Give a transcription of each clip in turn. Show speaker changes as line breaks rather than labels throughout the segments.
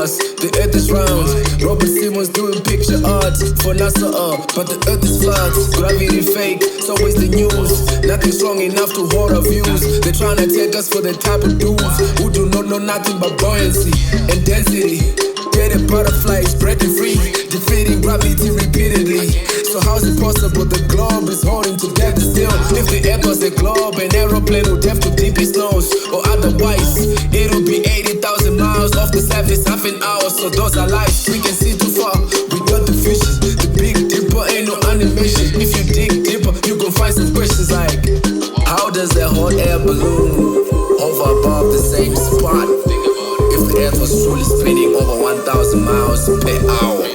us, the earth is round. Robert Simmons doing picture art for NASA, but the earth is flat. Gravity fake, it's always the news. Nothing strong enough to hold our views. They're trying to take us for the type of dudes who do not know nothing but buoyancy and density. Get a butterfly is breaking free, defeating gravity repeatedly. So how's it possible the globe is holding together still? If the earth was a globe, an aeroplane would have to dip its nose, or otherwise it'll be 80,000 miles off the surface, half an hour. So those are lives, we can see too far. We got the fishes, the big dipper ain't no animation. If you dig deeper, you gon' find some questions like, how does a hot air balloon hover above the same spot if the earth was truly spinning over 1,000 miles per hour?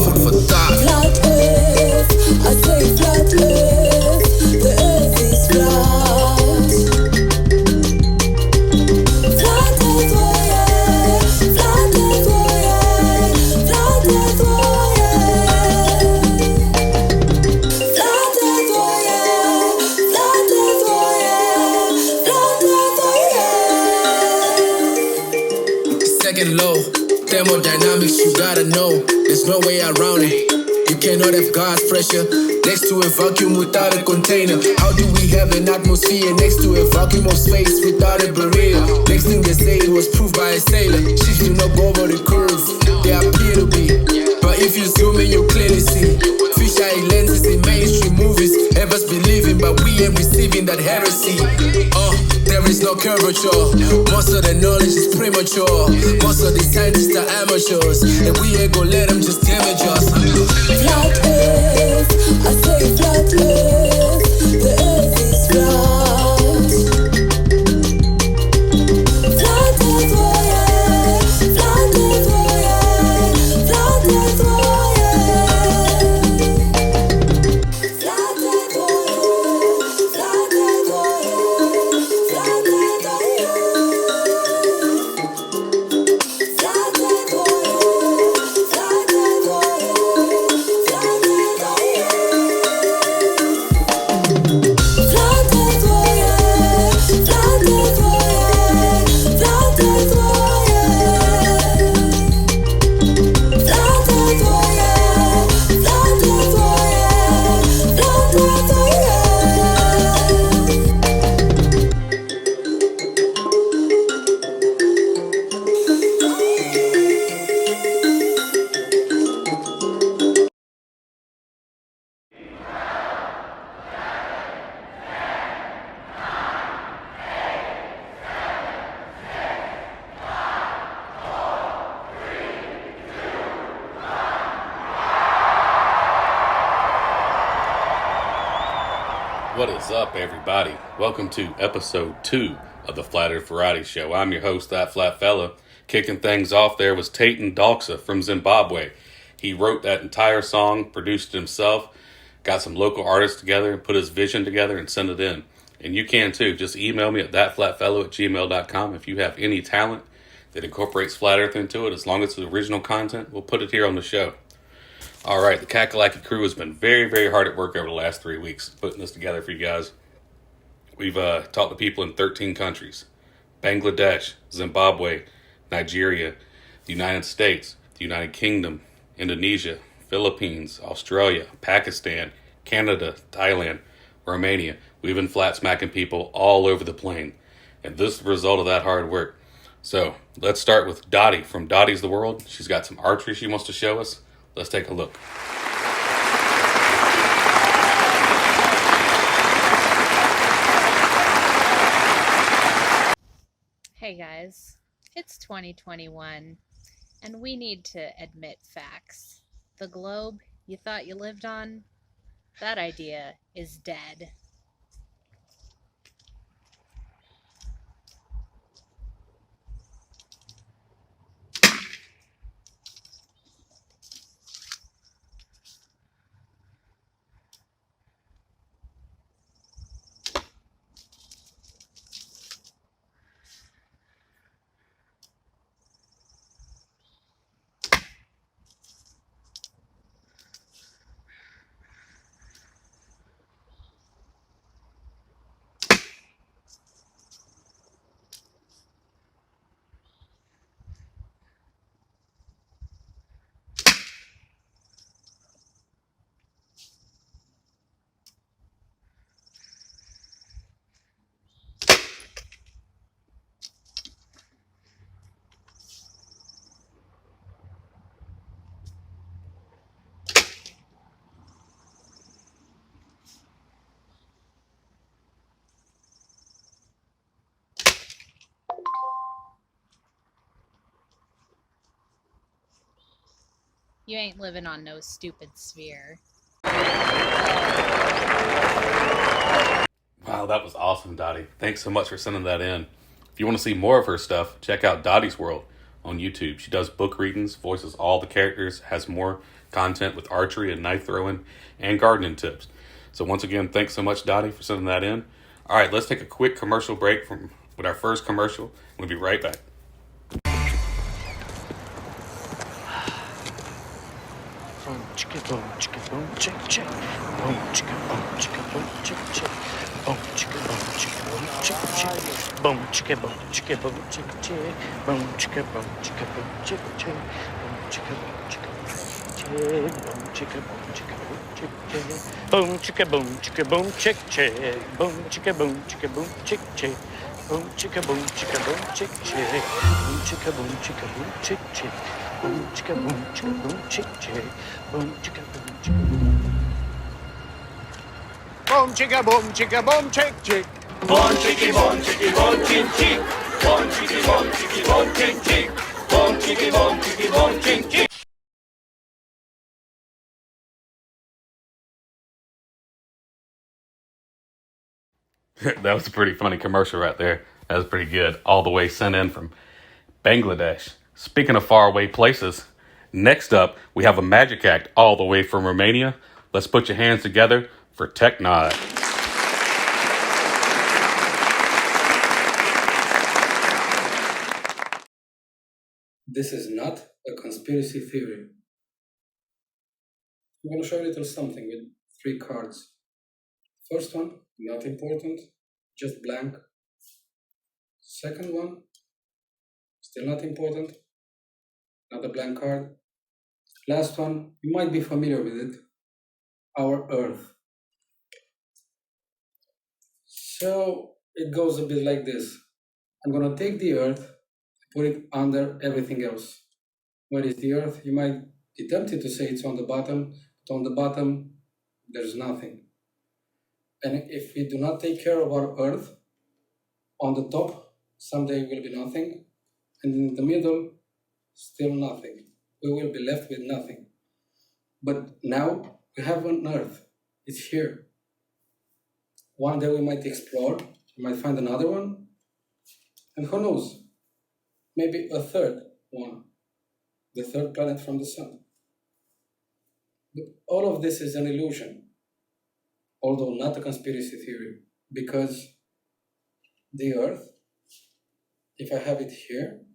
Food for thought.
Flat earth, I say flat earth, the earth is flat. Flat earth, oh yeah, flat earth, oh yeah, flat earth, oh yeah. Flat earth, oh yeah, flat earth, oh yeah, flat earth, oh yeah.
Second low, thermodynamics, you gotta know. There's no way around it. You cannot have gas pressure next to a vacuum without a container. How do we have an atmosphere next to a vacuum of space without a barrier? Next thing they say it was proved by a sailor. Ships do not go over the curve, they appear to be. But if you zoom in, you clearly see fisheye lenses in mainstream movies. Ever believing, but we ain't receiving that heresy. There is no curvature. Most of the knowledge is premature. Most of the scientists are amateurs, and we ain't gon' let them just damage us.
Flat earth, I say flat earth, the earth is flat. Flat earth, oh yeah, flat earth, oh yeah, flat earth, oh yeah. Flat earth, oh yeah, flat earth, oh yeah, flat earth, oh yeah. Flat earth, oh yeah, flat earth, oh
What is up, everybody? Welcome to episode 2 of the Flat Earth Variety Show. I'm your host, That Flat Fella. Kicking things off there was Taiten Dalksa from Zimbabwe. He wrote that entire song, produced it himself, got some local artists together, put his vision together, and sent it in. And you can too. Just email me at thatflatfellow@gmail.com if you have any talent that incorporates Flat Earth into it. As long as it's the original content, we'll put it here on the show. Alright, the Kakalaki crew has been very, very hard at work over the last 3 weeks putting this together for you guys. We've talked to people in 13 countries. Bangladesh, Zimbabwe, Nigeria, the United States, the United Kingdom, Indonesia, Philippines, Australia, Pakistan, Canada, Thailand, Romania. We've been flat smacking people all over the plane. And this is the result of that hard work. So, let's start with Dottie from Dottie's the World. She's got some archery she wants to show us. Let's take a look.
Hey guys, it's 2021, and we need to admit facts. The globe you thought you lived on, that idea is dead. You ain't living on no stupid sphere.
Wow, that was awesome, Dottie. Thanks so much for sending that in. If you want to see more of her stuff, check out Dottie's World on YouTube. She does book readings, voices all the characters, has more content with archery and knife throwing, and gardening tips. So once again, thanks so much, Dottie, for sending that in. All right, let's take a quick commercial break with our first commercial. We'll be right back.
Boom, chicka, boom, chick, chick. Boom, chicka, boom, chick, chick. Boom, chicka, boom, chick, chick. Boom, chicka, boom, chick, chick. Boom, chicka, boom, chick, chick. Boom, chicka, boom, chick, chick. Boom, chicka, boom, chick, boom, chick, chick. Boom, chicka, boom, chick, boom, chick, chick. Boom, chicka, boom, chick, boom, chick, chick. Boom, chicka, boom, chick, boom, chick, chick. Boom, chicka, boom, chicka, boom, chick, chick. Boom, chicka, boom, chicka, boom. Boom, chicka, boom, chicka, boom, chick, chick.
Bon chicky, bon chicky, bon chin chick. Bon chicky, bon chicky, bon chin chick. Bon chicky, bon chicky, bon chin chick.
That was a pretty funny commercial right there. That was pretty good. All the way sent in from Bangladesh. Speaking of faraway places, next up, we have a magic act all the way from Romania. Let's put your hands together for Tech Nod.
This is not a conspiracy theory. I'm going to show you a little something with 3 cards. First one, not important, just blank. Second one, still not important, another blank card. Last one, you might be familiar with it, our Earth. So it goes a bit like this. I'm going to take the Earth, put it under everything else. Where is the Earth? You might be tempted to say it's on the bottom, but on the bottom, there's nothing. And if we do not take care of our Earth, on the top, someday will be nothing, and in the middle, still nothing. We will be left with nothing. But now, we have an Earth. It's here. One day we might explore, we might find another one, and who knows, maybe a third one, the third planet from the sun. But all of this is an illusion, although not a conspiracy theory, because the Earth, if I have it here,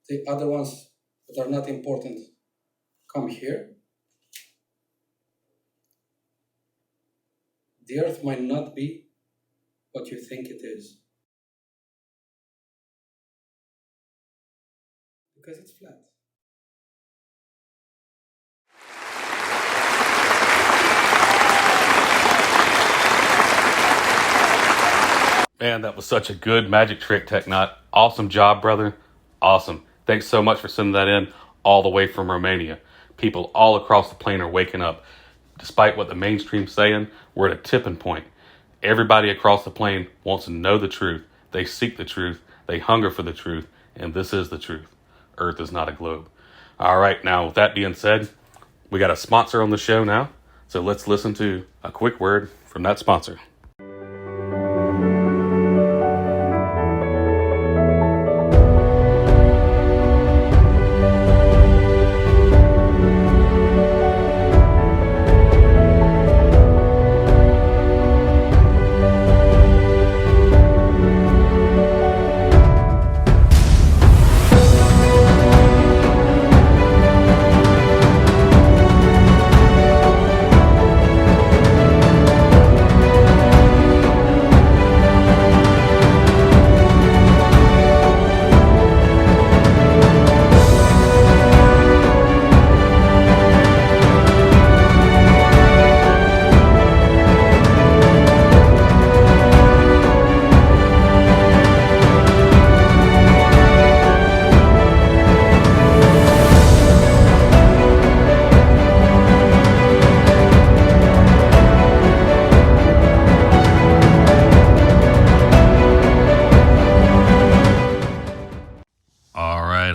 the other ones that are not important come here. The Earth might not be what you think it is, because it's flat.
Man, that was such a good magic trick, Technot. Awesome job, brother. Awesome. Thanks so much for sending that in all the way from Romania. People all across the plane are waking up. Despite what the mainstream's saying, we're at a tipping point. Everybody across the plane wants to know the truth. They seek the truth. They hunger for the truth. And this is the truth. Earth is not a globe. All right, now with that being said, we got a sponsor on the show now. So let's listen to a quick word from that sponsor.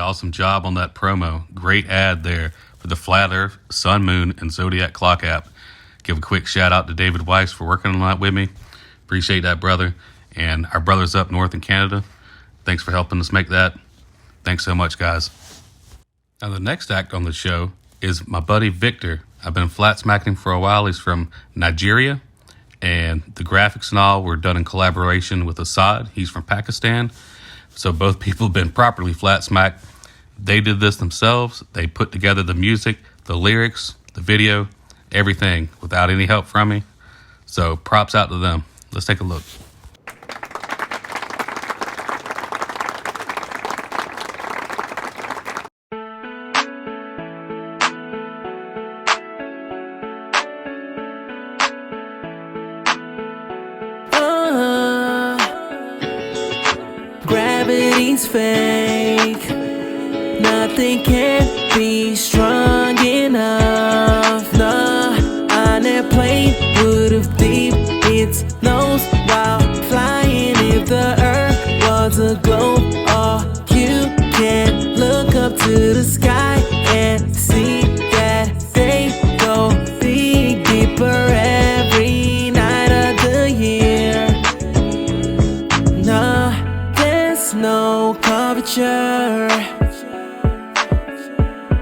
Awesome job on that promo. Great ad there. for the Flat Earth, Sun, Moon, and Zodiac Clock app. Give a quick shout out to David Weiss for working on that with me. Appreciate that, brother. And our brothers up north in Canada, thanks for helping us make that. Thanks so much, guys. Now, the next act on the show is my buddy Victor. I've been flat smacking him for a while. He's from Nigeria, and the graphics and all were done in collaboration with Assad. He's from Pakistan. So both people have been properly flat smacked. They did this themselves. They put together the music, the lyrics, the video, everything without any help from me. So props out to them. Let's take a look.
Gravity's fake. Nothing can be strong enough. Nah, on that plane would've deep its nose while flying. If the earth was a globe, all you can look up to the sky and see that they go big, deeper every night of the year. Nah, there's no curvature.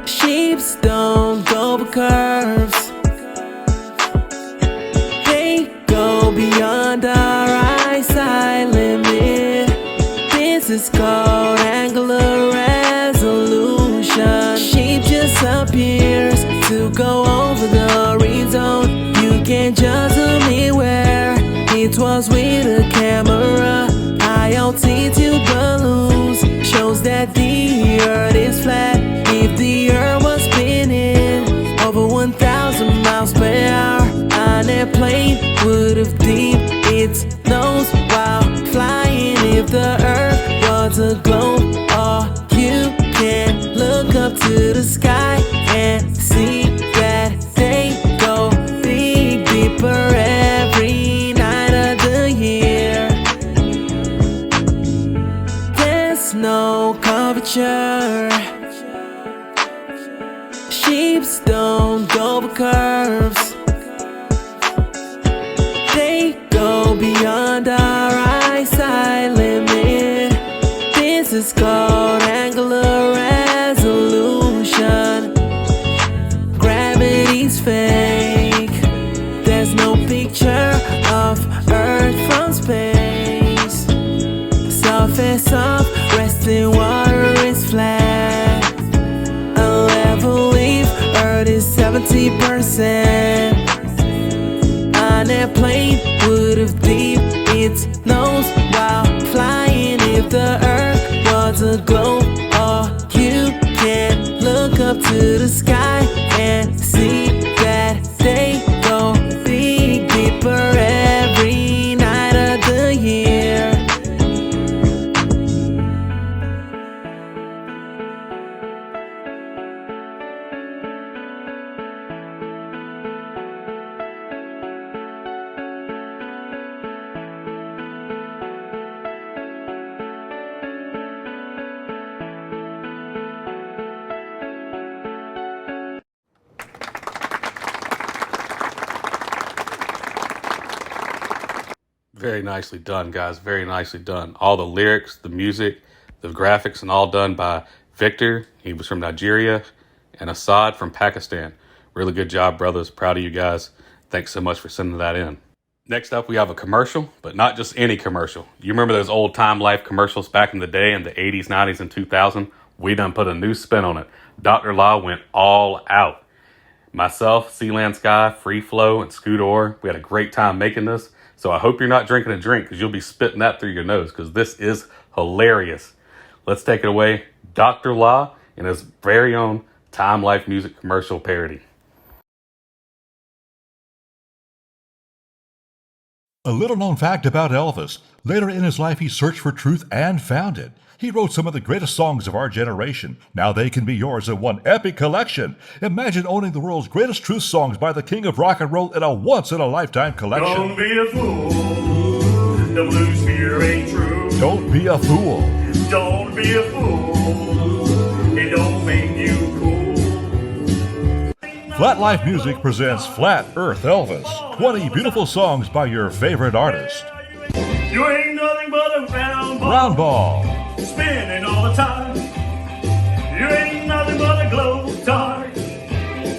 Shapes don't go by curves. They go beyond our eyesight limit. This is called angular resolution. Shape just appears to go over the horizon. You can just zoom in where it was with a camera. High altitude balloons shows that the earth is flat. If the earth was spinning over 1,000 miles per hour, an airplane would've dipped its nose while flying. If the earth was a globe, all you can look up to the sky and see that they go big, deeper every night of the year. There's no curvature. Shapes don't go by curves. They go beyond our eyesight limit. This is called angular resolution. Gravity's fake. There's no picture of Earth from space. Surface of resting water is flat. A level leaf, Earth is 70%. An airplane would've dipped its nose while flying. If the Earth was a globe, all you can look up to the sky and see that they go big, deeper every night of the year.
Very nicely done, guys. Very nicely done. All the lyrics, the music, the graphics, and all done by Victor. He was from Nigeria, and Assad from Pakistan. Really good job, brothers. Proud of you guys. Thanks so much for sending that in. Next up, we have a commercial, but not just any commercial. You remember those old Time Life commercials back in the day in the 80s, 90s, and 2000? We done put a new spin on it. Dr. Law went all out. Myself, Sealand Sky, Free Flow, and Scoot Orr, we had a great time making this. So I hope you're not drinking a drink because you'll be spitting that through your nose because this is hilarious. Let's take it away. Dr. Law and his very own Time Life music commercial parody.
A little known fact about Elvis. Later in his life, he searched for truth and found it. He wrote some of the greatest songs of our generation. Now they can be yours in one epic collection. Imagine owning the world's greatest truth songs by the king of rock and roll in a once-in-a-lifetime collection.
Don't be a fool. The blues here ain't true.
Don't be a fool.
Don't be a fool. It don't make you cool.
Flat Life Music presents Flat Earth Elvis. 20 beautiful songs by your favorite artist.
You ain't nothing but a
Round ball.
spinning all the time. You ain't nothing but a globe tart,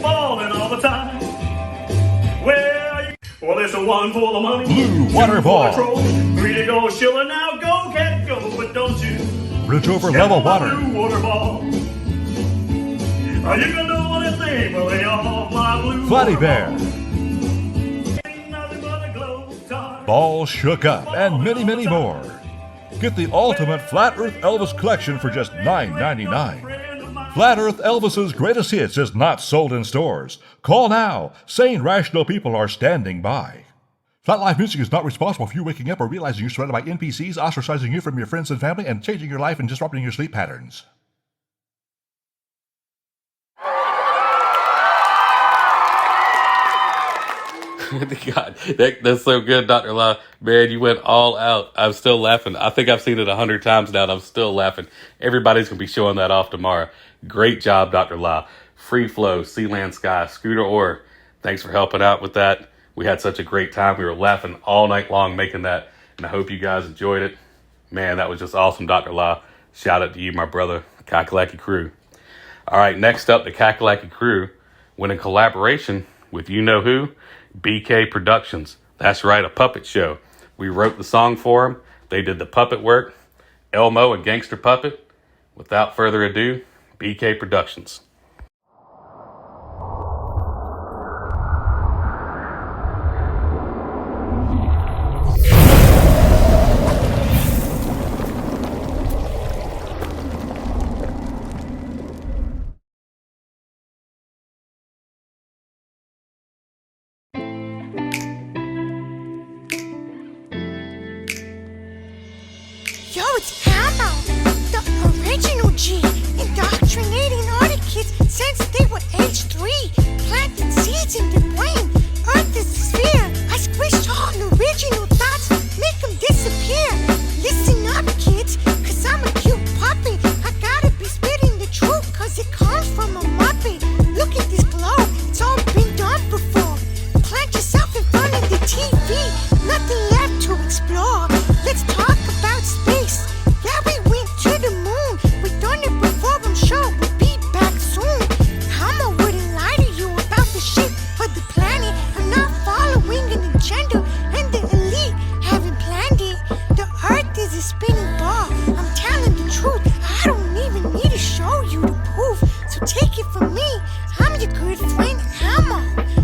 falling all the time. Where are you? Well, it's the one full of money.
Blue water ball.
Three to go, Schiller, now go, cat, go, but don't you
Bridge over level water.
blue water ball. Are you gonna do anything but lay off my blue
Flatty
water
Bear.
ball? Ain't nothing but a globe tart.
Ball Shook Up, and many, many more. Get the ultimate Flat Earth Elvis collection for just $9.99. Flat Earth Elvis's greatest hits is not sold in stores. Call now. Sane, rational people are standing by. Flat Life Music is not responsible for you waking up or realizing you're surrounded by NPCs, ostracizing you from your friends and family, and changing your life and disrupting your sleep patterns.
God, that's so good, Dr. La. Man, you went all out. I'm still laughing. I think I've seen it 100 times now, and I'm still laughing. Everybody's going to be showing that off tomorrow. Great job, Dr. La. Free Flow, Sea Land Sky, Scooter Orr. Thanks for helping out with that. We had such a great time. We were laughing all night long making that, and I hope you guys enjoyed it. Man, that was just awesome, Dr. La. Shout out to you, my brother, Kakalaki Crew. All right, next up, the Kakalaki Crew went in collaboration with you know who? BK Productions. That's right, a puppet show. We wrote the song for them. They did the puppet work. Elmo, a gangster puppet. Without further ado, BK Productions.
Yo, it's Hammer, the original G, indoctrinating all the kids since they were age 3, planting seeds in their brain. Earth is a sphere. I squished all original thoughts, make them disappear. Listen up, kids, cause I'm a cute puppet. I gotta be spitting the truth, cause it comes from a muppet. Look at this globe, it's all been done before. Plant yourself in front of the TV, nothing left to explore. Let's talk about space. Yeah, we went to the moon. We've done it before, I'm sure we'll be back soon. Hammer wouldn't lie to you about the shape of the planet. I'm not following an agenda, and the elite haven't planned it. The earth is a spinning ball. I'm telling the truth. I don't even need to show you the proof. So take it from me. I'm your good friend Hammer.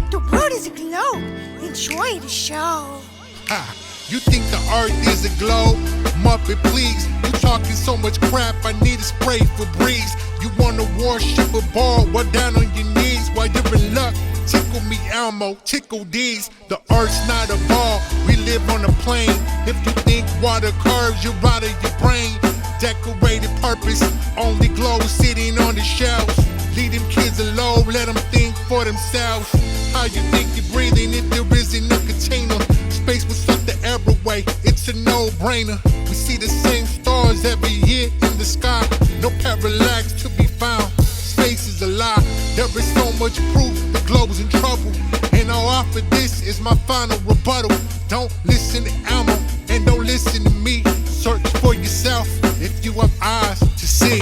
The world is a globe. Enjoy the show.
Ha! You think the earth is a globe? Muppet, please. You talking so much crap, I need a spray for breeze. You wanna worship a ball, well down on your knees while you're in luck. Tickle me, Elmo, tickle these. The earth's not a ball, we live on a plane. If you think water curves, you're out of your brain. Decorated purpose, only glow sitting on the shelves. Leave them kids alone, let them think for themselves. How you think you're breathing if there isn't a container? Space will suck the air away, it's a no-brainer. We see the same stars every year in the sky. No parallax to be found, space is a lie. There is so much proof the globe's in trouble. And all offer this is my final rebuttal. Don't listen to Elmo and don't listen to me. Search for yourself if you have eyes to see.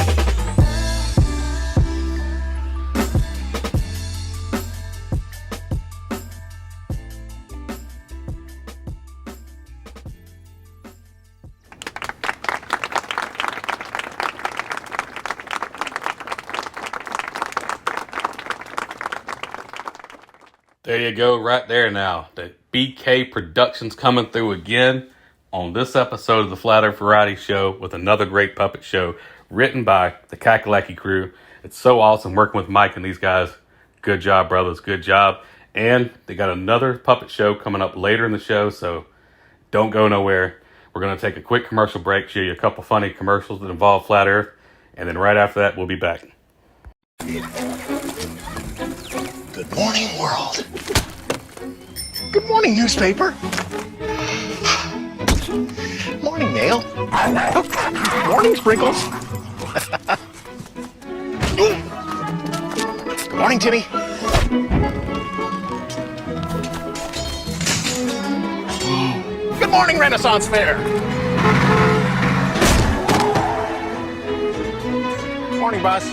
There you go, right there now. The BK Productions coming through again on this episode of the Flat Earth Variety Show with another great puppet show written by the Kakalaki Crew. It's so awesome working with Mike and these guys. Good job, brothers. Good job. And they got another puppet show coming up later in the show, so don't go nowhere. We're going to take a quick commercial break, show you a couple funny commercials that involve Flat Earth, and then right after that, we'll be back.
Good morning, world. Good morning, newspaper. Morning, mail. Morning, sprinkles. Good morning, Timmy.
Good morning, Renaissance Fair. Morning, boss.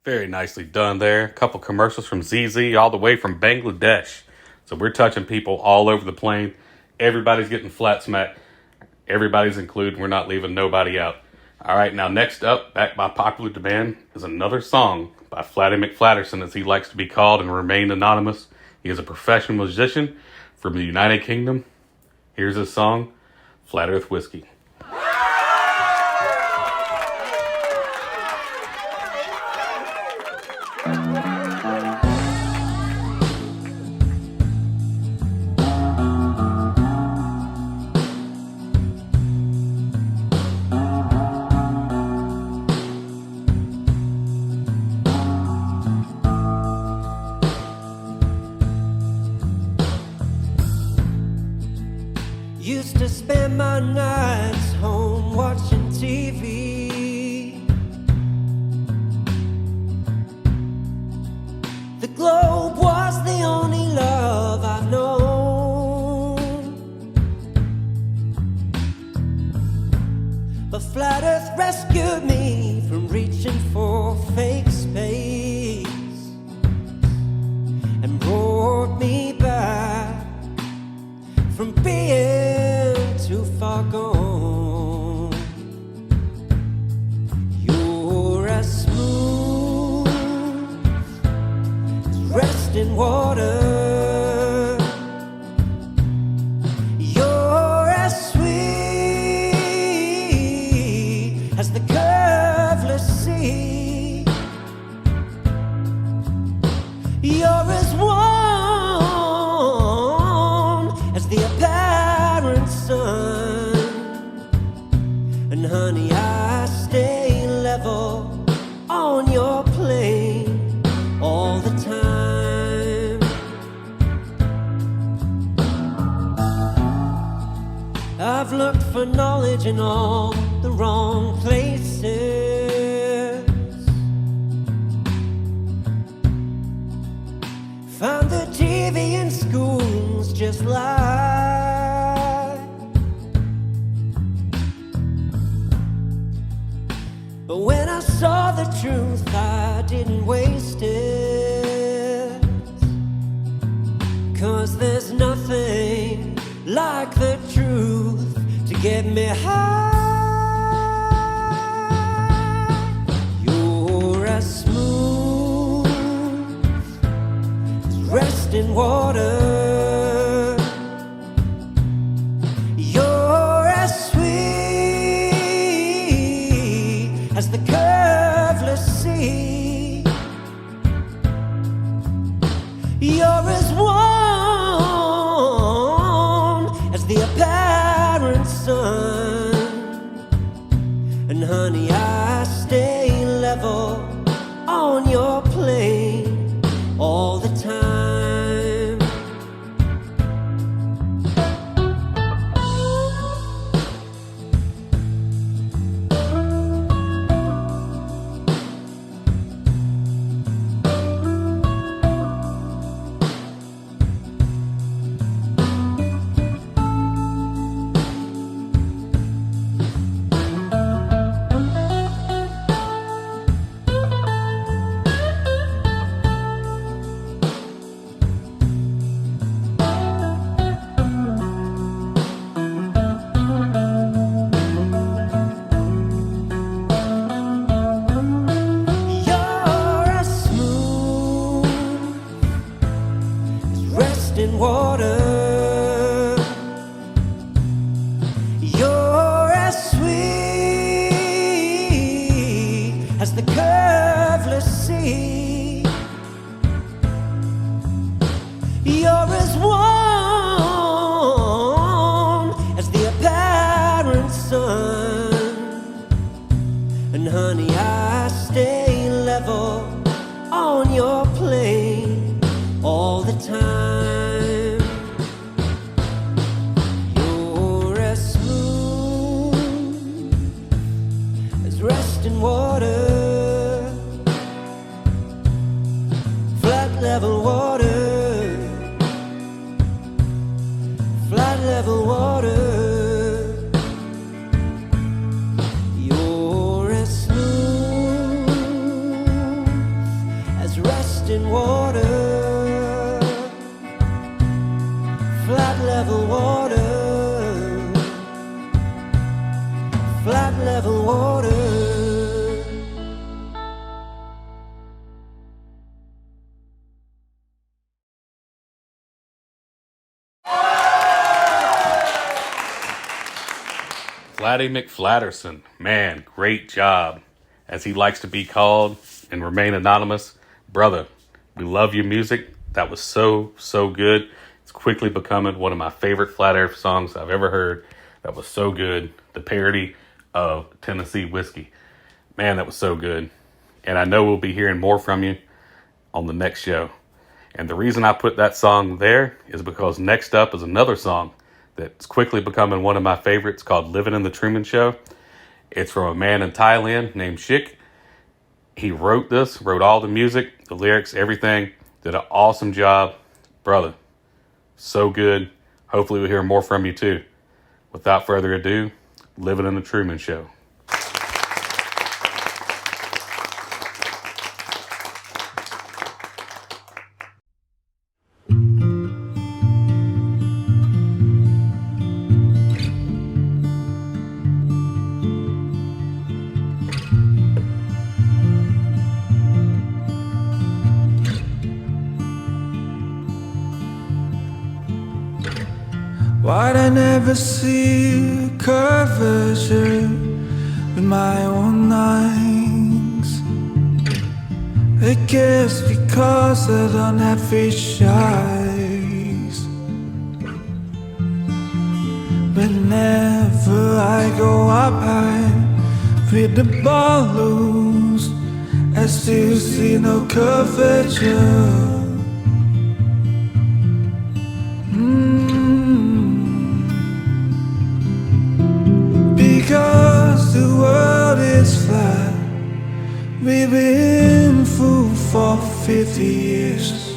Very nicely done there. A couple commercials from ZZ all the way from Bangladesh. So we're touching people all over the plane. Everybody's getting flat smacked. Everybody's included. We're not leaving nobody out. All right, now next up, back by popular demand, is another song by Flatty McFlatterson, as he likes to be called and remain anonymous. He is a professional musician from the United Kingdom. Here's his song, Flat Earth Whiskey.
Used to spend my nights home watching TV. The globe was the only love I've known. But Flat Earth rescued me from reaching for fake space and brought me back from being too far gone. You're as smooth as resting water. You're as sweet as the curveless sea. You're as warm as the apparent sun. And honey, I stay level on your plane all the time. I've looked for knowledge in all the wrong places. Found the TV in schools just like. But when I saw the truth, I didn't waste it. 'Cause there's nothing like the truth to get me high. You're as smooth as resting water. You're as sweet as the curveless sea. You're as warm as the apparent sun. And honey, I stay level on your plane all the time. You're as smooth as resting water. You're as sweet flat level water. You're as smooth as resting water. Flat level water. Flat level water.
Flatty McFlatterson, man, great job. As he likes to be called and remain anonymous, brother, we love your music. That was so good. It's quickly becoming one of my favorite Flat Earth songs I've ever heard. That was so good. The parody of Tennessee Whiskey. Man, that was so good. And I know we'll be hearing more from you on the next show. And the reason I put that song there is because next up is another song that's quickly becoming one of my favorites called Living in the Truman Show. It's from a man in Thailand named Shik. He wrote all the music, the lyrics, everything. Did an awesome job. Brother, so good. Hopefully we'll hear more from you too. Without further ado, Living in the Truman Show.
Why'd I never see curvature with my own eyes? I guess because I don't have fish eyes. Whenever I go up high with the balloons, I still see no curvature. Because the world is flat. We've been fooled for 50 years.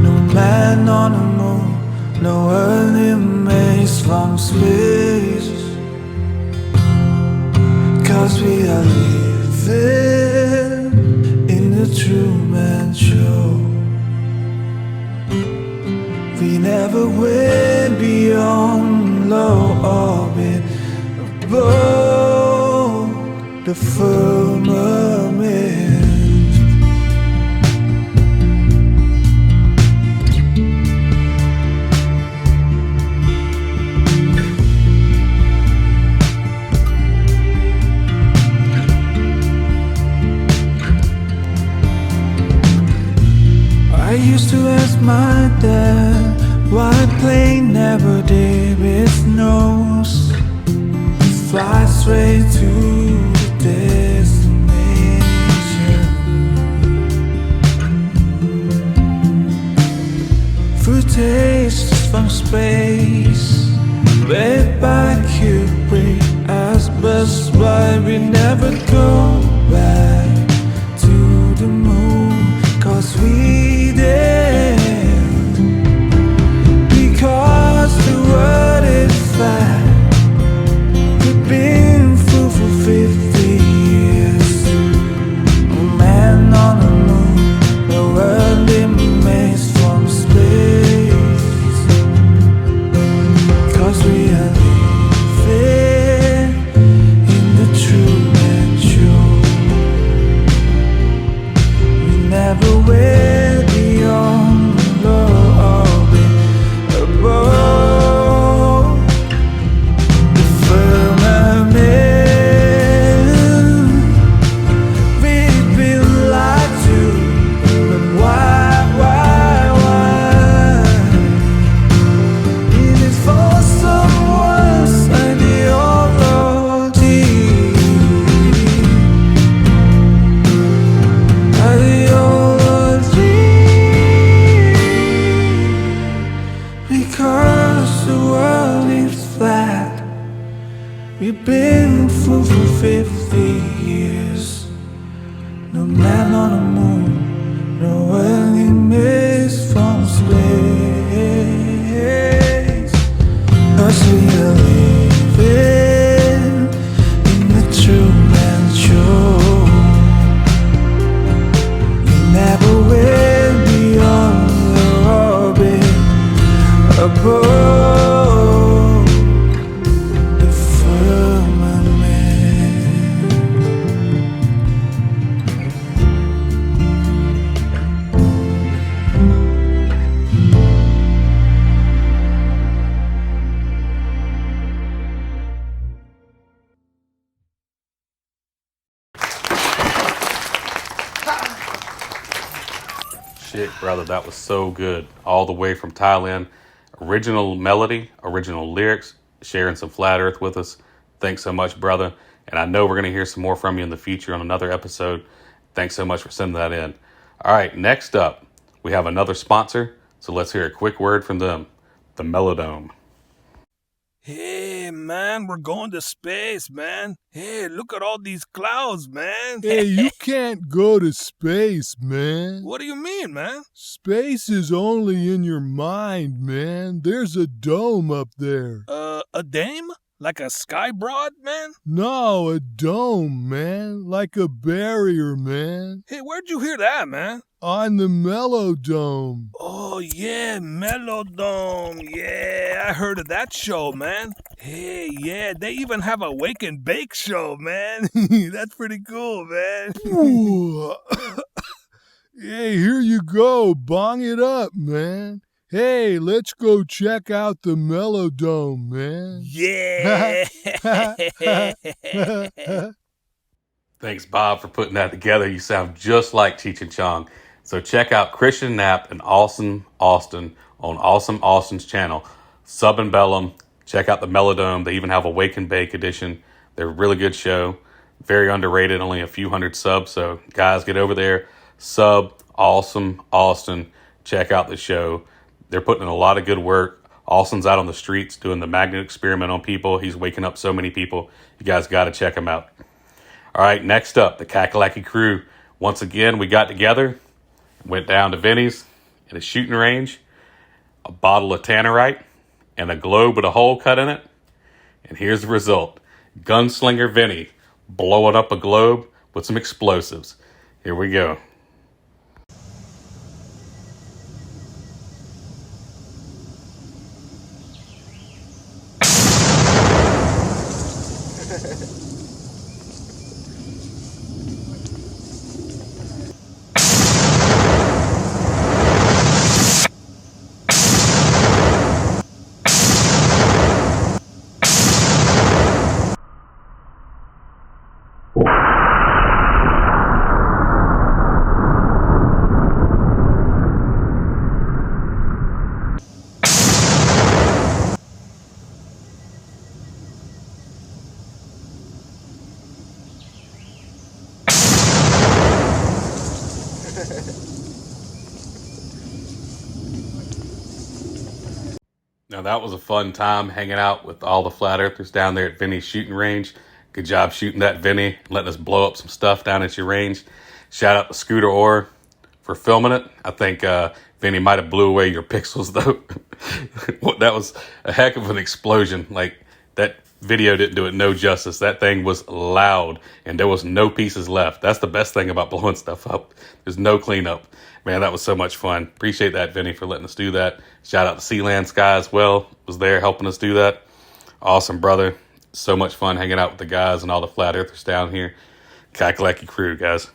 No man on the moon, no early maze from space. Cause we are living in the Truman Show. We never went beyond low orbit above the firmament. I used to ask my dad why a plane never did its nose. Fly straight to the destination. Footage from space, read by Kubrick. Asked us why we never go back to the moon. Cause we did. Because the world is flat. Been fooled for 50 years. A man on the moon, the world emanates from space. Cause we are living in the Truman Show. We never went beyond low orbit above the firmament. We've been lied to, but why? Is it for someone's ideology? Because the world is flat. We've been fooled for 50 years. No man on the moon, no early maze from space. above the firmament.
Shit, brother, that was so good. All the way from Thailand. Original melody, original lyrics, sharing some flat earth with us. Thanks so much, brother. And I know we're going to hear some more from you in the future on another episode. Thanks so much for sending that in. All right, next up, we have another sponsor. So let's hear a quick word from them, the Mello Dome.
Hey, man, we're going to space, man. Hey, look at all these clouds, man.
Hey, you can't go to space, man.
What do you mean, man?
Space is only in your mind, man. There's a dome up there.
A dame? Like a sky broad, man?
No, a dome, man. Like a barrier, man.
Hey, where'd you hear that, man?
On the Mello Dome.
Oh, yeah, Mello Dome. Yeah, I heard of that show, man. Hey, yeah, they even have a wake and bake show, man. That's pretty cool, man.
Hey, here you go. Bong it up, man. Hey, let's go check out the Mello Dome, man.
Yeah.
Thanks, Bob, for putting that together. You sound just like Cheech and Chong. So check out Christian Knapp and Awesome Austin on Awesome Austin's channel. Sub and Bellum. Check out the Mello Dome. They even have a Wake and Bake edition. They're a really good show. Very underrated, only a few hundred subs. So guys, get over there. Sub Awesome Austin. Check out the show. They're putting in a lot of good work. Austin's out on the streets doing the magnet experiment on people. He's waking up so many people. You guys got to check him out. All right, next up, the Kakalaki crew. Once again, we got together, went down to Vinny's at a shooting range, a bottle of Tannerite, and a globe with a hole cut in it. And here's the result. Gunslinger Vinny blowing up a globe with some explosives. Here we go. Now that was a fun time hanging out with all the flat earthers down there at Vinny's shooting range. Good job shooting that, Vinny, letting us blow up some stuff down at your range. Shout out to Scooter Orr for filming it. I think Vinny might have blew away your pixels though. That was a heck of an explosion. Like, that video didn't do it no justice. That thing was loud and there was no pieces left. That's the best thing about blowing stuff up. There's no cleanup. Man, that was so much fun. Appreciate that, Vinny, for letting us do that. Shout out to Sealand Sky as well. Was there helping us do that. Awesome, brother. So much fun hanging out with the guys and all the flat earthers down here. Kakalaki crew, guys.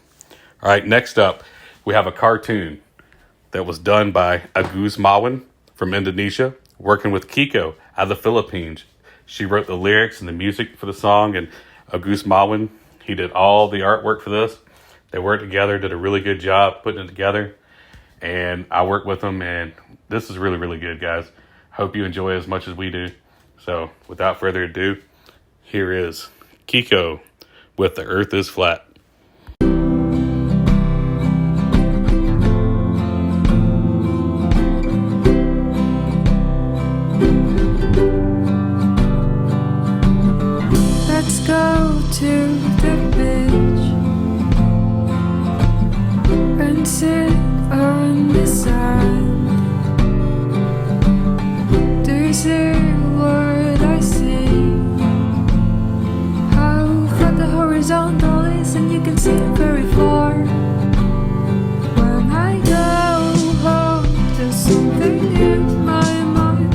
All right, next up, we have a cartoon that was done by Agus Mawin from Indonesia, working with Kiko out of the Philippines. She wrote the lyrics and the music for the song, and Agus Mawin, he did all the artwork for this. They worked together, did a really good job putting it together, and I worked with them, and this is really, really good, guys. Hope you enjoy it as much as we do. So, without further ado, here is Kiko with The Earth is Flat.
Let's go to the beach and sit on the sand. Do you see what I see? How flat the horizontal is, and you can see it very far. When I go home, there's something in my mind.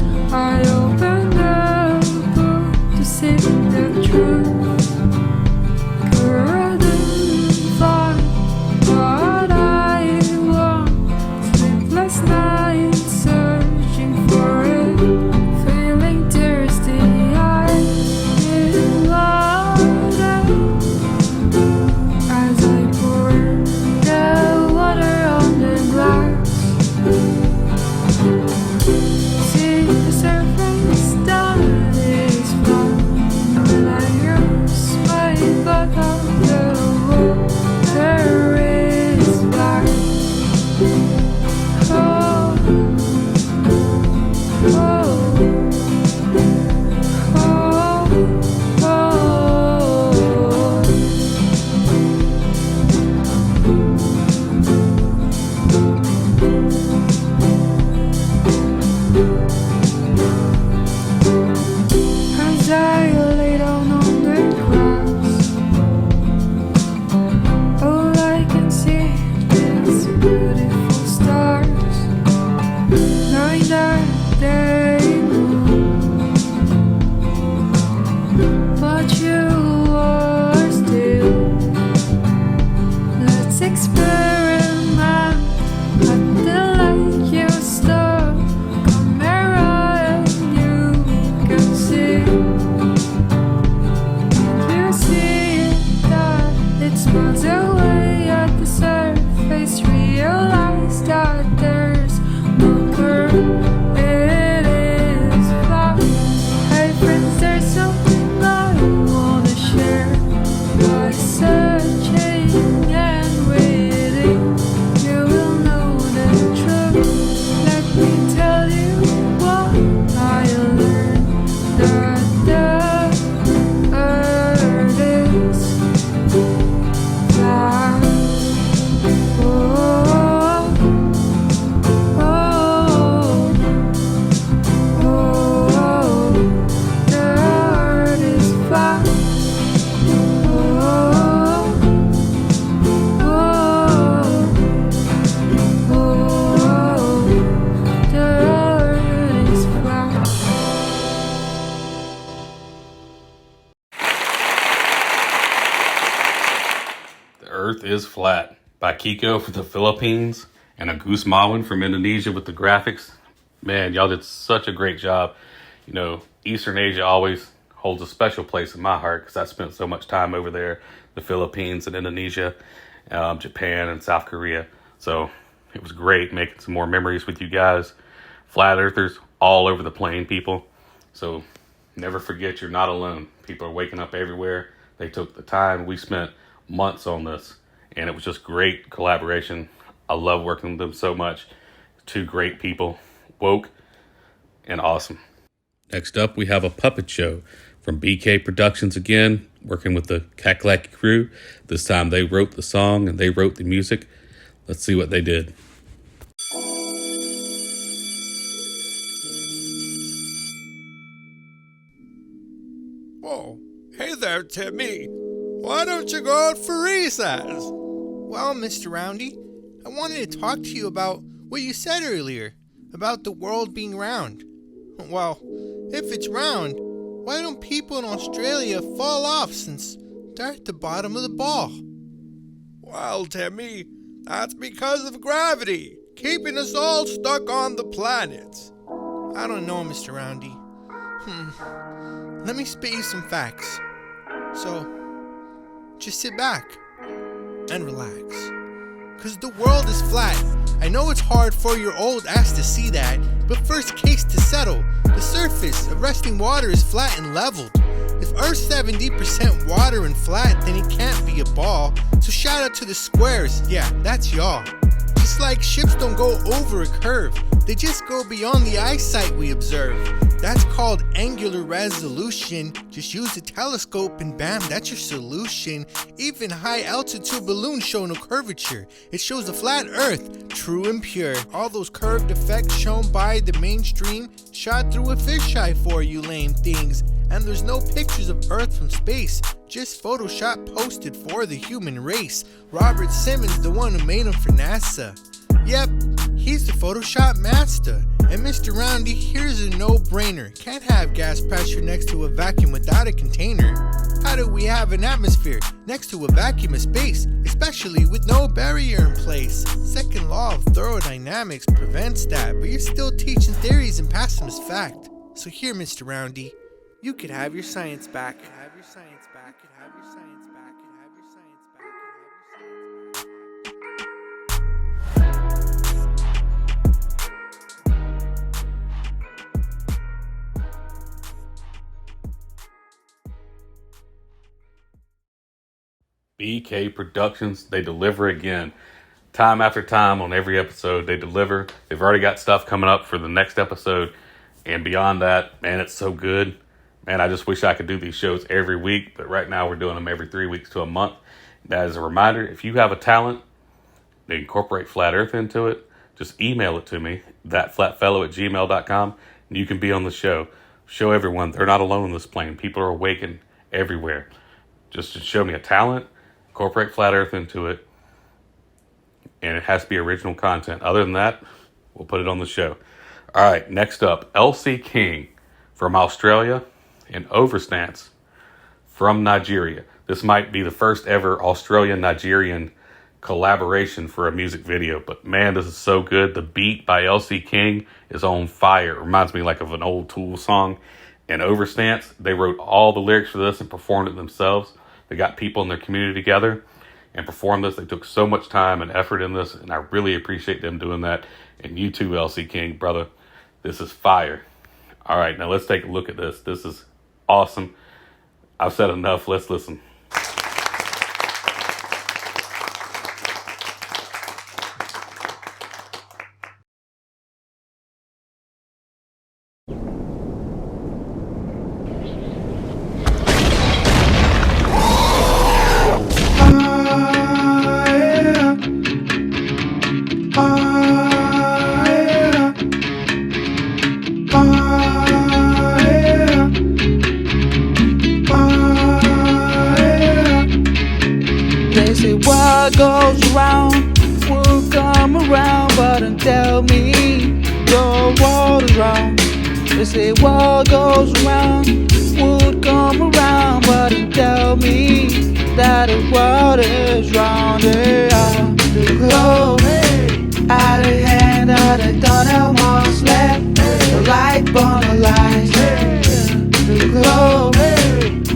As I lay down on the grass, all I can see is beautiful stars. Night and day moon, but you are still. Let's experiment at the light you start. Camera and you can see. You see that it's miles away at the surface. Realize that there's no curve. It is flat. Hey friends, there's something I wanna share. By searching and waiting, you will know the truth. Let me tell you what I learned. That the earth is flat. Oh, oh, oh, the earth is flat.
The Earth is Flat by Kiko from the Philippines and Agus Mawin from Indonesia with the graphics. Man, y'all did such a great job. You know, Eastern Asia always holds a special place in my heart because I spent so much time over there, the Philippines and Indonesia, Japan and South Korea. So it was great making some more memories with you guys. Flat Earthers all over the plane, people. So never forget you're not alone. People are waking up everywhere. They took the time. We spent months on this, and it was just great collaboration. I love working with them so much. Two great people, woke and awesome. Next up, we have a puppet show from BK Productions again, working with the Kakalaki crew. This time they wrote the song and they wrote the music. Let's see what they did.
Whoa, hey there, Timmy. Why don't you go out for recess?
Well, Mr. Roundy, I wanted to talk to you about what you said earlier, about the world being round. Well, if it's round, why don't people in Australia fall off since they're at the bottom of the ball?
Well, Timmy, that's because of gravity, keeping us all stuck on the planet.
I don't know, Mr. Roundy. Let me spit you some facts. So, just sit back and relax. Cause the world is flat. I know it's hard for your old ass to see that, but first case to settle. The surface of resting water is flat and leveled. If Earth's 70% water and flat, then it can't be a ball. So shout out to the squares, yeah, that's y'all. Just like ships don't go over a curve, they just go beyond the eyesight we observe. That's called angular resolution. Just use a telescope and bam, that's your solution. Even high altitude balloons show no curvature. It shows a flat earth, true and pure. All those curved effects shown by the mainstream shot through a fisheye for you lame things. And there's no pictures of Earth from space, just Photoshop posted for the human race. Robert Simmons, the one who made them for NASA. Yep, he's the Photoshop master. And Mr. Roundy, here's a no-brainer. Can't have gas pressure next to a vacuum without a container. How do we have an atmosphere next to a vacuum of space, especially with no barrier in place? Second law of thermodynamics prevents that, but you're still teaching theories and passing them as fact. So here, Mr. Roundy, you could have your science back.
BK Productions, they deliver again. Time after time on every episode, they deliver. They've already got stuff coming up for the next episode. And beyond that, man, it's so good. Man, I just wish I could do these shows every week. But right now, we're doing them every 3 weeks to a month. As a reminder, if you have a talent to incorporate Flat Earth into it, just email it to me, thatflatfellow@gmail.com. and you can be on the show. Show everyone they're not alone on this plane. People are awakened everywhere. Just to show me a talent, incorporate Flat Earth into it, and it has to be original content. Other than that, we'll put it on the show. All right, next up, LC King from Australia and Overstance from Nigeria. This might be the first ever Australian-Nigerian collaboration for a music video, but man, this is so good. The beat by LC King is on fire. It reminds me like of an old Tool song. And Overstance, they wrote all the lyrics for this and performed it themselves. They got people in their community together and performed this. They took so much time and effort in this, and I really appreciate them doing that. And you too, LC King, brother. This is fire. All right, now let's take a look at this. This is awesome. I've said enough. Let's listen.
They say what goes around will come around, but don't tell me the world is round. They say what goes around would come around, but don't tell me that the world is round. Yeah, the globe out of hand, out of tunnel, must let the light burn the lights. The globe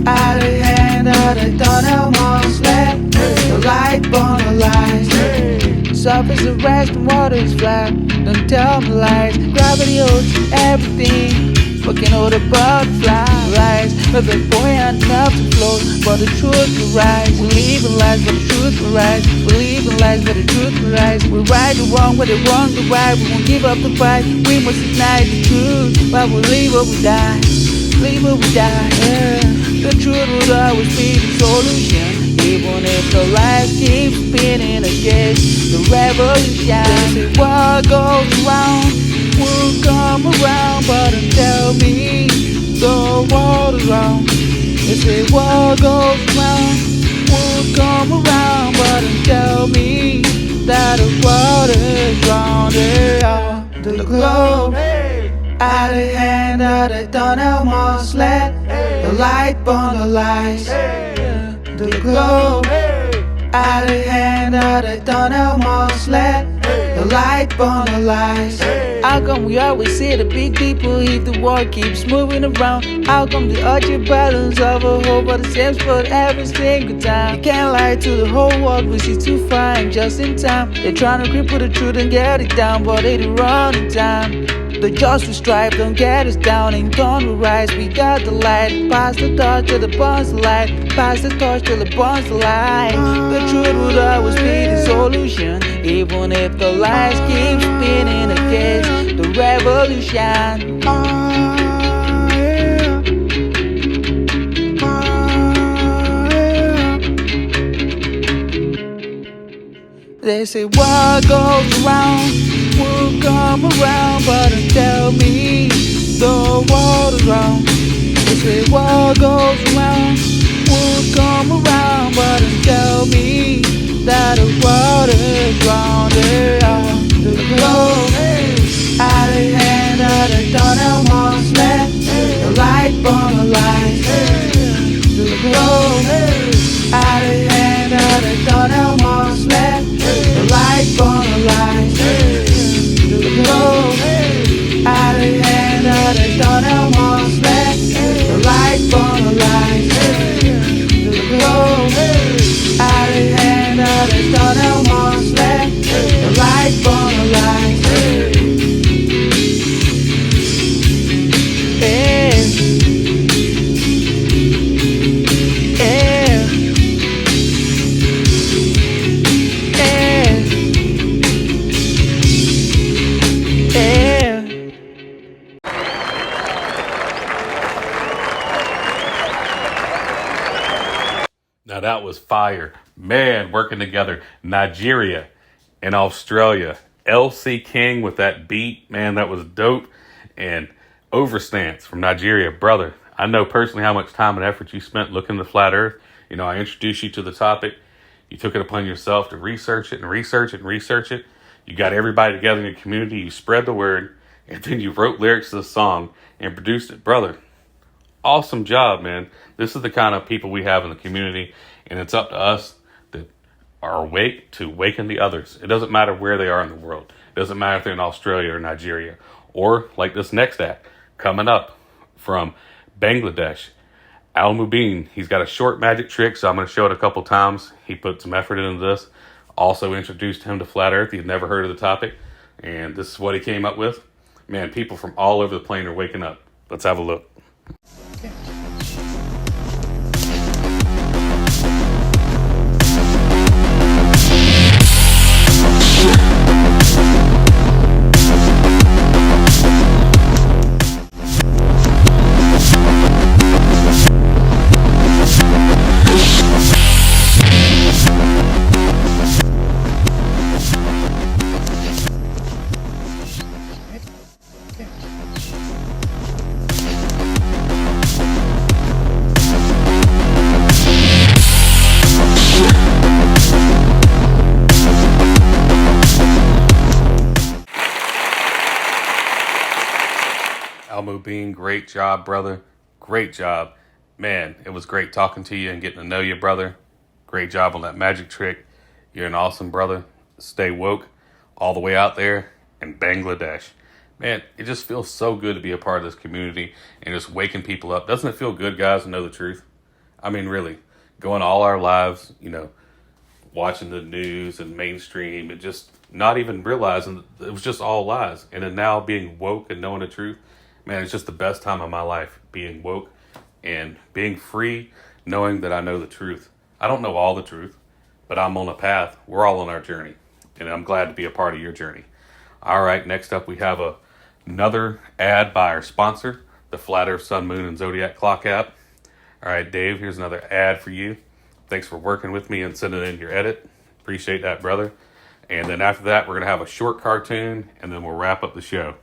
out of hand, out of tunnel, must let the light burn the lights. Surface is rest and water is flat. Don't tell me lies. Gravity holds everything. Fucking all the butterflies. But the boy ain't enough to float, but the truth will rise. We live in lies, but the truth will rise. We live in lies, but the truth will rise. We right the wrong, but the wrong the right. We won't give up the fight. We must ignite the truth. But we'll live or we die. Live or we die. Yeah. The truth will always be the solution. Even if the lies keep spinning against the revolution. They say what goes around will come around, but don't tell me the world is round. They say what goes around will come around, but don't tell me that the world is round. Yeah, the globe out of hand, out of tunnel, must let the light burn the lights. The globe out of hand, out of tunnel, must let the light burn the lights. How come we always see the big people if the world keeps moving around? How come the archery balance of a whole for the same spot every single time? You can't lie to the whole world, we see too far and just in time. They're trying to cripple the truth and get it down, but they do wrong in time. The just we strive, don't get us down, in turn we rise, we got the light. Pass the torch till it burns the light. Pass the torch till it burns the light. The truth would always be the solution, even if the lies keep spinning against the revolution. They say what goes around will come around, but don't tell me the world is round. They say what goes around will come around, but don't tell me that the world is round. Yeah, the globe out of hand, out of tunnel, must let the light burn the lights. The globe out of hand, out of tunnel, must let the light burn the lights. The globe out of hand, out of tunnel, must let the light burn the lights. The globe out of hand, out of tunnel, must let the light burn the lights.
Now that was fire. Man, working together. Nigeria and Australia. LC King with that beat. Man, that was dope. And Overstance from Nigeria. Brother, I know personally how much time and effort you spent looking at the flat earth. You know, I introduced you to the topic. You took it upon yourself to research it and research it and research it. You got everybody together in your community. You spread the word. And then you wrote lyrics to the song and produced it. Brother, awesome job, man. This is the kind of people we have in the community. And it's up to us that are awake to awaken the others. It doesn't matter where they are in the world. It doesn't matter if they're in Australia or Nigeria. Or like this next act coming up from Bangladesh. Al Mubin, he's got a short magic trick, so I'm going to show it a couple times. He put some effort into this. Also introduced him to Flat Earth. He had never heard of the topic, and this is what he came up with. Man, people from all over the plane are waking up. Let's have a look. Almo Bean, great job, brother. Great job. Man, it was great talking to you and getting to know you, brother. Great job on that magic trick. You're an awesome brother. Stay woke all the way out there in Bangladesh. Man, it just feels so good to be a part of this community and just waking people up. Doesn't it feel good, guys, to know the truth? I mean, really, going all our lives, you know, watching the news and mainstream and just not even realizing that it was just all lies. And then now being woke and knowing the truth, man, it's just the best time of my life, being woke and being free, knowing that I know the truth. I don't know all the truth, but I'm on a path. We're all on our journey, and I'm glad to be a part of your journey. All right, next up we have another ad by our sponsor, the Flat Earth, Sun, Moon, and Zodiac Clock app. All right, Dave, here's another ad for you. Thanks for working with me and sending in your edit. Appreciate that, brother. And then after that, we're going to have a short cartoon, and then we'll wrap up the show.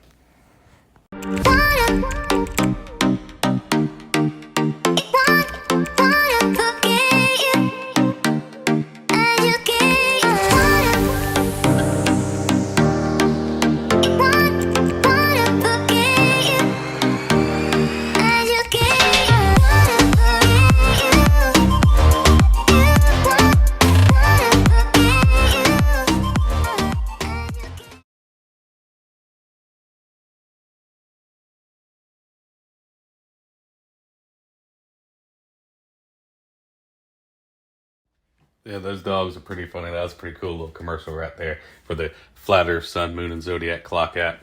Yeah, those dogs are pretty funny. That was a pretty cool little commercial right there for the Flat Earth, Sun, Moon, and Zodiac Clock app.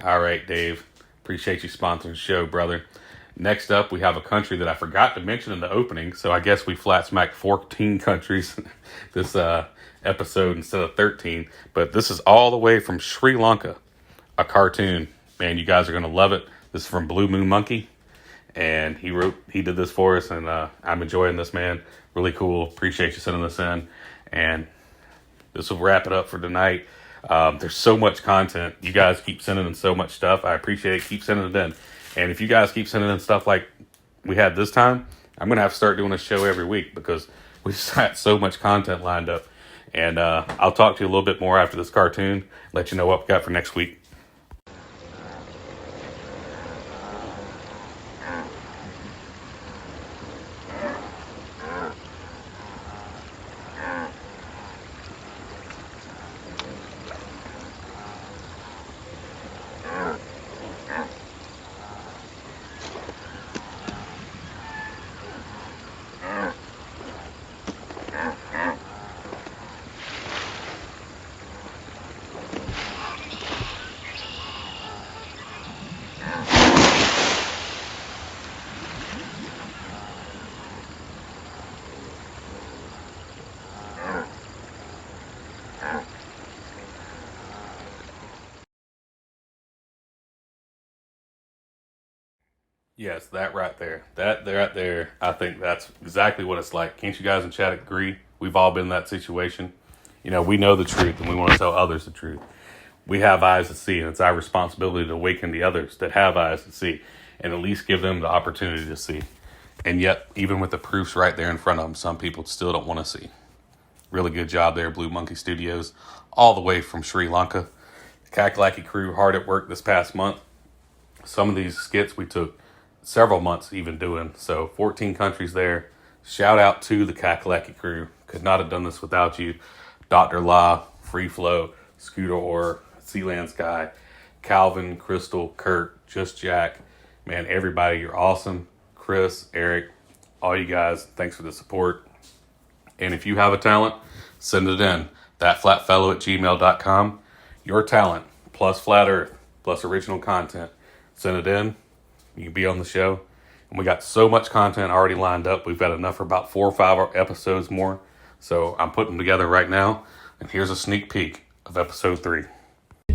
All right, Dave. Appreciate you sponsoring the show, brother. Next up, we have a country that I forgot to mention in the opening, so I guess we flat smacked 14 countries this episode instead of 13. But this is all the way from Sri Lanka, a cartoon. Man, you guys are going to love it. This is from Blue Moon Monkey, and he did this for us, and I'm enjoying this, man. Really cool. Appreciate you sending this in. And this will wrap it up for tonight. There's so much content. You guys keep sending in so much stuff. I appreciate it. Keep sending it in. And if you guys keep sending in stuff like we had this time, I'm going to have to start doing a show every week because we just got so much content lined up. And I'll talk to you a little bit more after this cartoon, let you know what we got for next week. Yes, that right there. That right there, I think that's exactly what it's like. Can't you guys in chat agree? We've all been in that situation. You know, we know the truth and we want to tell others the truth. we have eyes to see, and it's our responsibility to awaken the others that have eyes to see and at least give them the opportunity to see. And yet, even with the proofs right there in front of them, some people still don't want to see. Really good job there, Blue Monkey Studios, all the way from Sri Lanka. The Kakalaki crew hard at work this past month. Some of these skits we took several months even doing, so 14 countries there. Shout out to the Kakalaki crew. Could not have done this without you. Dr. La, Free Flow, Scooter Orr, Sealand Sky, Calvin, Crystal, Kurt, Just Jack. Man, everybody, you're awesome. Chris, Eric, all you guys, thanks for the support. And if you have a talent, send it in. thatflatfellow@gmail.com. Your talent, plus Flat Earth, plus original content. Send it in. You can be on the show. And we got so much content already lined up. We've got enough for about 4 or 5 episodes more. So I'm putting them together right now. And here's a sneak peek of episode 3.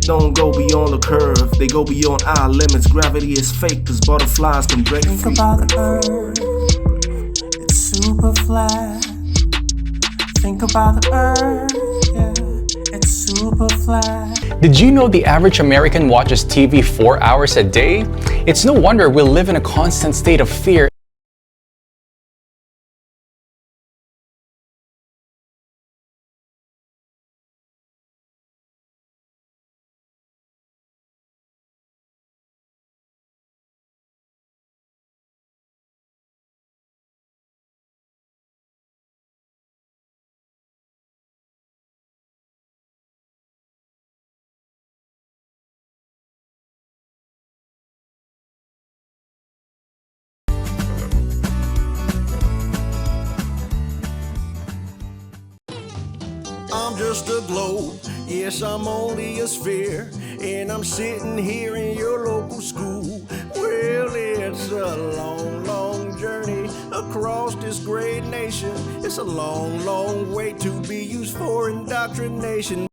Don't go beyond the curve, they go beyond our limits. Gravity is fake, cause butterflies can break free.
Think about the earth, it's super flat. Think about the earth, yeah, it's super flat.
Did you know the average American watches TV 4 hours a day? It's no wonder we live in a constant state of fear.
I'm just a globe, yes, I'm only a sphere, and I'm sitting here in your local school. Well, it's a long, long journey across this great nation. It's a long, long way to be used for indoctrination.